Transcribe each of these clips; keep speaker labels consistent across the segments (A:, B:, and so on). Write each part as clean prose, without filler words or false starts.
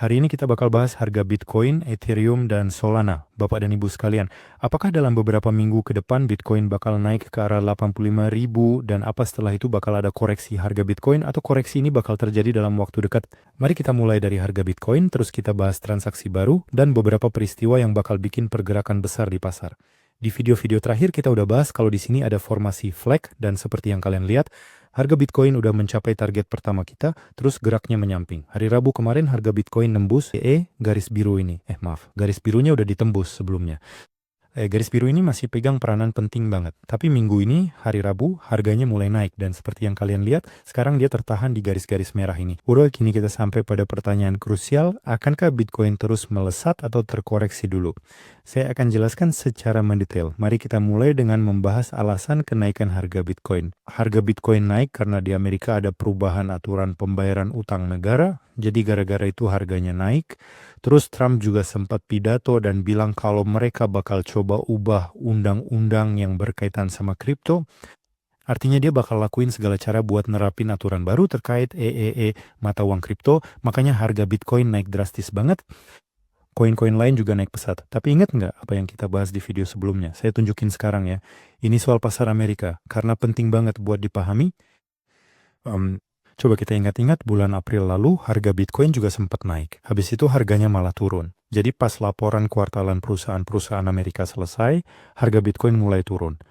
A: Hari ini kita bakal bahas harga Bitcoin, Ethereum, dan Solana. Bapak dan Ibu sekalian, apakah dalam beberapa minggu ke depan Bitcoin bakal naik ke arah 85.000 dan apa setelah itu bakal ada koreksi harga Bitcoin atau koreksi ini bakal terjadi dalam waktu dekat? Mari kita mulai dari harga Bitcoin, terus kita bahas transaksi baru dan beberapa peristiwa yang bakal bikin pergerakan besar di pasar. Di video-video terakhir kita udah bahas kalau di sini ada formasi flag dan seperti yang kalian lihat, harga Bitcoin udah mencapai target pertama kita, terus geraknya menyamping. Hari Rabu kemarin harga Bitcoin nembus garis biru ini. Garis birunya udah ditembus sebelumnya. Garis biru ini masih pegang peranan penting banget. Tapi minggu ini, hari Rabu, harganya mulai naik. Dan seperti yang kalian lihat, sekarang dia tertahan di garis-garis merah ini. Udah, kini kita sampai pada pertanyaan krusial, akankah Bitcoin terus melesat atau terkoreksi dulu? Saya akan jelaskan secara mendetail. Mari kita mulai dengan membahas alasan kenaikan harga Bitcoin. Harga Bitcoin naik karena di Amerika ada perubahan aturan pembayaran utang negara. Jadi gara-gara itu harganya naik. Terus Trump juga sempat pidato dan bilang kalau mereka bakal coba ubah undang-undang yang berkaitan sama kripto. Artinya dia bakal lakuin segala cara buat nerapin aturan baru terkait mata uang kripto. Makanya harga Bitcoin naik drastis banget. Koin-koin lain juga naik pesat. Tapi ingat nggak apa yang kita bahas di video sebelumnya? Saya tunjukin sekarang ya. Ini soal pasar Amerika. Karena penting banget buat dipahami. Coba kita ingat-ingat bulan April lalu harga Bitcoin juga sempat naik. Habis itu harganya malah turun. Jadi pas laporan kuartalan perusahaan-perusahaan Amerika selesai, harga Bitcoin mulai turun.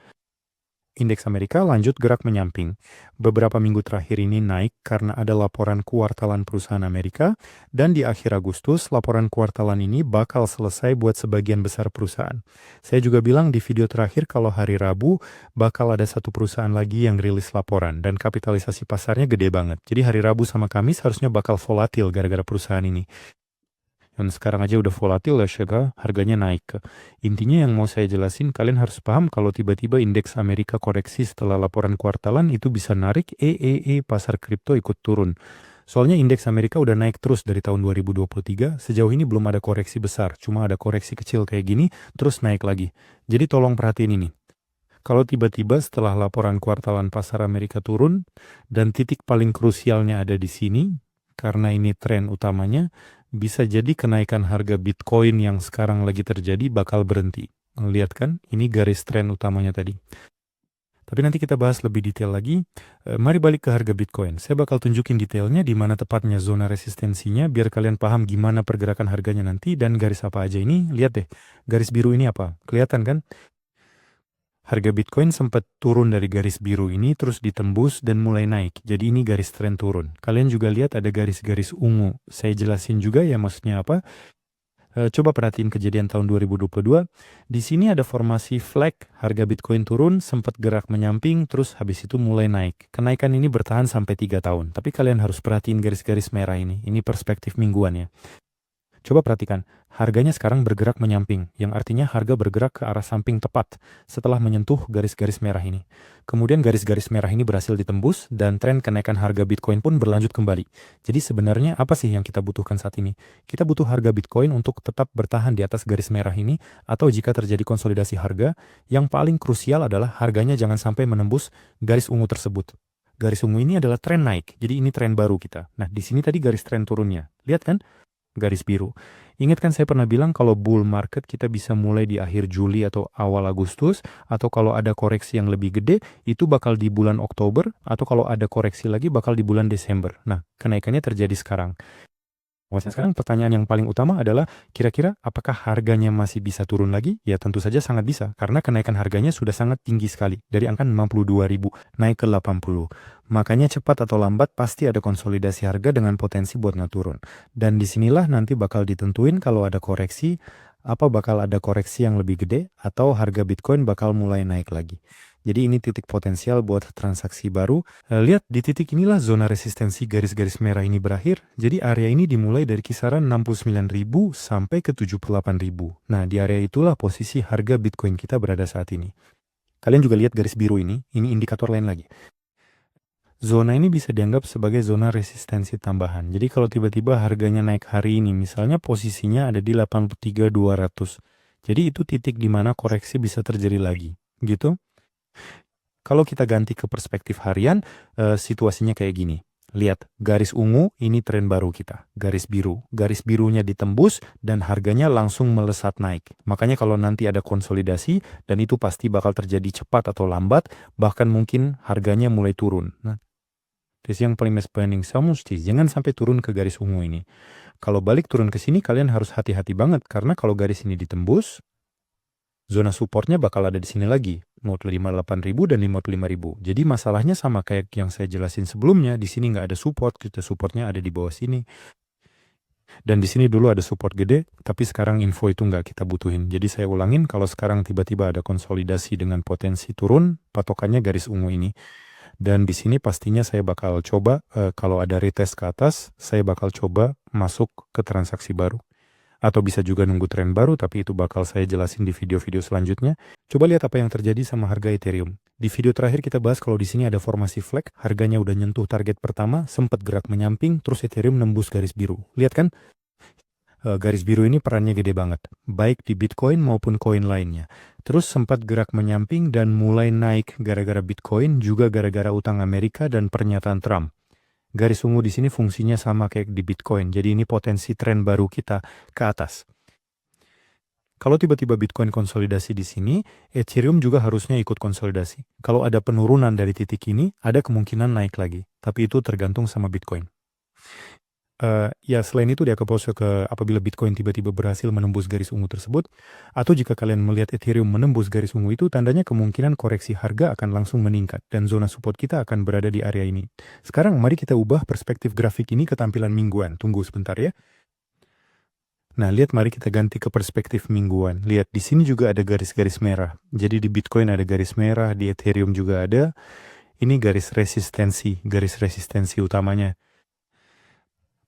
A: Indeks Amerika lanjut gerak menyamping. Beberapa minggu terakhir ini naik karena ada laporan kuartalan perusahaan Amerika, dan di akhir Agustus laporan kuartalan ini bakal selesai buat sebagian besar perusahaan. Saya juga bilang di video terakhir kalau hari Rabu bakal ada satu perusahaan lagi yang rilis laporan, dan kapitalisasi pasarnya gede banget. Jadi hari Rabu sama Kamis harusnya bakal volatil gara-gara perusahaan ini. Dan sekarang aja udah volatil ya, harganya naik. Intinya yang mau saya jelasin, kalian harus paham kalau tiba-tiba indeks Amerika koreksi setelah laporan kuartalan itu bisa narik pasar kripto ikut turun. Soalnya indeks Amerika udah naik terus dari tahun 2023, sejauh ini belum ada koreksi besar, cuma ada koreksi kecil kayak gini, terus naik lagi. Jadi tolong perhatiin ini. Kalau tiba-tiba setelah laporan kuartalan pasar Amerika turun, dan titik paling krusialnya ada di sini, karena ini tren utamanya, bisa jadi kenaikan harga Bitcoin yang sekarang lagi terjadi bakal berhenti. Lihat kan, ini garis tren utamanya tadi. Tapi nanti kita bahas lebih detail lagi. Mari balik ke harga Bitcoin. Saya bakal tunjukin detailnya di mana tepatnya zona resistensinya biar kalian paham gimana pergerakan harganya nanti dan garis apa aja ini. Lihat deh, garis biru ini apa? Kelihatan kan? Harga Bitcoin sempat turun dari garis biru ini terus ditembus dan mulai naik. Jadi ini garis tren turun. Kalian juga lihat ada garis-garis ungu. Saya jelasin juga ya maksudnya apa. Coba perhatiin kejadian tahun 2022. Di sini ada formasi flag, harga Bitcoin turun, sempat gerak menyamping, terus habis itu mulai naik. Kenaikan ini bertahan sampai 3 tahun. Tapi kalian harus perhatiin garis-garis merah ini. Ini perspektif mingguan ya. Coba perhatikan, harganya sekarang bergerak menyamping, yang artinya harga bergerak ke arah samping tepat setelah menyentuh garis-garis merah ini. Kemudian garis-garis merah ini berhasil ditembus dan tren kenaikan harga Bitcoin pun berlanjut kembali. Jadi sebenarnya apa sih yang kita butuhkan saat ini? Kita butuh harga Bitcoin untuk tetap bertahan di atas garis merah ini, atau jika terjadi konsolidasi harga, yang paling krusial adalah harganya jangan sampai menembus garis ungu tersebut. Garis ungu ini adalah tren naik, jadi ini tren baru kita. Nah, di sini tadi garis tren turunnya. Lihat kan? Garis biru. Ingat kan saya pernah bilang kalau bull market kita bisa mulai di akhir Juli atau awal Agustus, atau kalau ada koreksi yang lebih gede itu bakal di bulan Oktober, atau kalau ada koreksi lagi bakal di bulan Desember. Nah, kenaikannya terjadi sekarang. Sekarang pertanyaan yang paling utama adalah kira-kira apakah harganya masih bisa turun lagi? Ya tentu saja sangat bisa karena kenaikan harganya sudah sangat tinggi sekali dari angka 62.000 naik ke 80. Makanya cepat atau lambat pasti ada konsolidasi harga dengan potensi buat ngeturun. Dan disinilah nanti bakal ditentuin kalau ada koreksi, apa bakal ada koreksi yang lebih gede atau harga Bitcoin bakal mulai naik lagi. Jadi ini titik potensial buat transaksi baru. Lihat di titik inilah zona resistensi garis-garis merah ini berakhir. Jadi area ini dimulai dari kisaran 69.000 sampai ke 78.000. Nah di area itulah posisi harga Bitcoin kita berada saat ini. Kalian juga lihat garis biru ini indikator lain lagi. Zona ini bisa dianggap sebagai zona resistensi tambahan. Jadi kalau tiba-tiba harganya naik hari ini, misalnya posisinya ada di 83.200. Jadi itu titik di mana koreksi bisa terjadi lagi. Gitu. Kalau kita ganti ke perspektif harian, situasinya kayak gini. Lihat, garis ungu ini tren baru kita, garis biru. Garis birunya ditembus dan harganya langsung melesat naik. Makanya kalau nanti ada konsolidasi, dan itu pasti bakal terjadi cepat atau lambat, bahkan mungkin harganya mulai turun. Nah, yang paling penting, jangan sampai turun ke garis ungu ini. Kalau balik turun ke sini, kalian harus hati-hati banget, karena kalau garis ini ditembus, zona supportnya bakal ada di sini lagi, 58.000 dan 55.000. Jadi masalahnya sama kayak yang saya jelasin sebelumnya, di sini nggak ada support, supportnya ada di bawah sini. Dan di sini dulu ada support gede, tapi sekarang info itu nggak kita butuhin. Jadi saya ulangin, kalau sekarang tiba-tiba ada konsolidasi dengan potensi turun, patokannya garis ungu ini. Dan di sini pastinya saya bakal coba, kalau ada retest ke atas, saya bakal coba masuk ke transaksi baru. Atau bisa juga nunggu tren baru, tapi itu bakal saya jelasin di video-video selanjutnya. Coba lihat apa yang terjadi sama harga Ethereum. Di video terakhir kita bahas kalau di sini ada formasi flag, harganya udah nyentuh target pertama, sempat gerak menyamping, terus Ethereum nembus garis biru. Lihat kan? Garis biru ini perannya gede banget, baik di Bitcoin maupun koin lainnya. Terus sempat gerak menyamping dan mulai naik gara-gara Bitcoin, juga gara-gara utang Amerika dan pernyataan Trump. Garis ungu di sini fungsinya sama kayak di Bitcoin, jadi ini potensi tren baru kita ke atas. Kalau tiba-tiba Bitcoin konsolidasi di sini, Ethereum juga harusnya ikut konsolidasi. Kalau ada penurunan dari titik ini, ada kemungkinan naik lagi, tapi itu tergantung sama Bitcoin. Ya selain itu dia pose ke apabila Bitcoin tiba-tiba berhasil menembus garis ungu tersebut, atau jika kalian melihat Ethereum menembus garis ungu itu, tandanya kemungkinan koreksi harga akan langsung meningkat dan zona support kita akan berada di area ini. Sekarang mari kita ubah perspektif grafik ini ke tampilan mingguan. Tunggu sebentar ya. Nah, lihat, mari kita ganti ke perspektif mingguan. Lihat, di sini juga ada garis-garis merah. Jadi di Bitcoin ada garis merah, di Ethereum juga ada. Ini garis resistensi utamanya.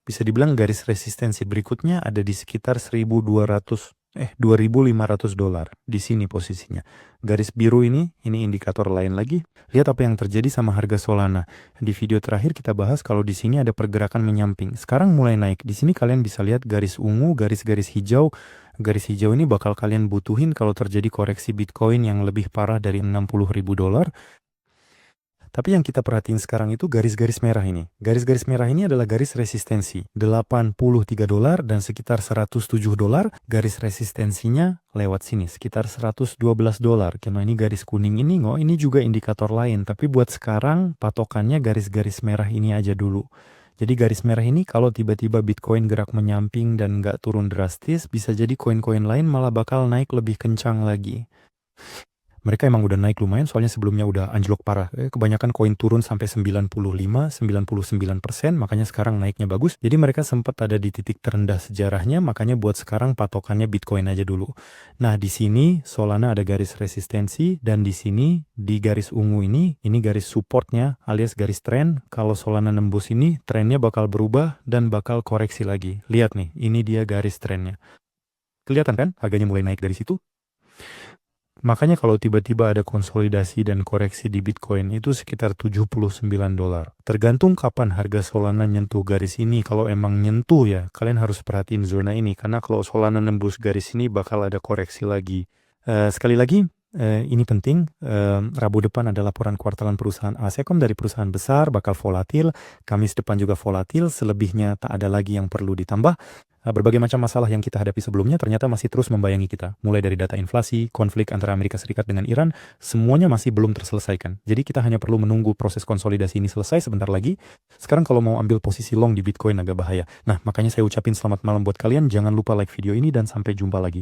A: Bisa dibilang garis resistensi berikutnya ada di sekitar $2.500 di sini posisinya. Garis biru ini indikator lain lagi. Lihat apa yang terjadi sama harga Solana. Di video terakhir kita bahas kalau di sini ada pergerakan menyamping. Sekarang mulai naik. Di sini kalian bisa lihat garis ungu, garis-garis hijau. Garis hijau ini bakal kalian butuhin kalau terjadi koreksi Bitcoin yang lebih parah dari $60.000. Tapi yang kita perhatiin sekarang itu garis-garis merah ini. Garis-garis merah ini adalah garis resistensi. $83 dan sekitar $107. Garis resistensinya lewat sini, sekitar $112. Karena ini garis kuning ini, ini juga indikator lain. Tapi buat sekarang, patokannya garis-garis merah ini aja dulu. Jadi garis merah ini kalau tiba-tiba Bitcoin gerak menyamping dan nggak turun drastis, bisa jadi koin-koin lain malah bakal naik lebih kencang lagi. Mereka emang udah naik lumayan, soalnya sebelumnya udah anjlok parah. Kebanyakan koin turun sampai 99%, makanya sekarang naiknya bagus. Jadi mereka sempat ada di titik terendah sejarahnya, makanya buat sekarang patokannya Bitcoin aja dulu. Nah, di sini Solana ada garis resistensi, dan di sini di garis ungu ini garis supportnya alias garis tren. Kalau Solana nembus ini, trennya bakal berubah dan bakal koreksi lagi. Lihat nih, ini dia garis trennya. Kelihatan kan? Harganya mulai naik dari situ. Makanya kalau tiba-tiba ada konsolidasi dan koreksi di Bitcoin itu sekitar $79. Tergantung kapan harga Solana nyentuh garis ini. Kalau emang nyentuh ya, kalian harus perhatiin zona ini. Karena kalau Solana nembus garis ini bakal ada koreksi lagi. Sekali lagi, ini penting, Rabu depan ada laporan kuartalan perusahaan ASECOM dari perusahaan besar, bakal volatil. Kamis depan juga volatil, selebihnya tak ada lagi yang perlu ditambah. Berbagai macam masalah yang kita hadapi sebelumnya ternyata masih terus membayangi kita. Mulai dari data inflasi, konflik antara Amerika Serikat dengan Iran, semuanya masih belum terselesaikan. Jadi kita hanya perlu menunggu proses konsolidasi ini selesai sebentar lagi. Sekarang kalau mau ambil posisi long di Bitcoin agak bahaya. Nah, makanya saya ucapin selamat malam buat kalian. Jangan lupa like video ini dan sampai jumpa lagi.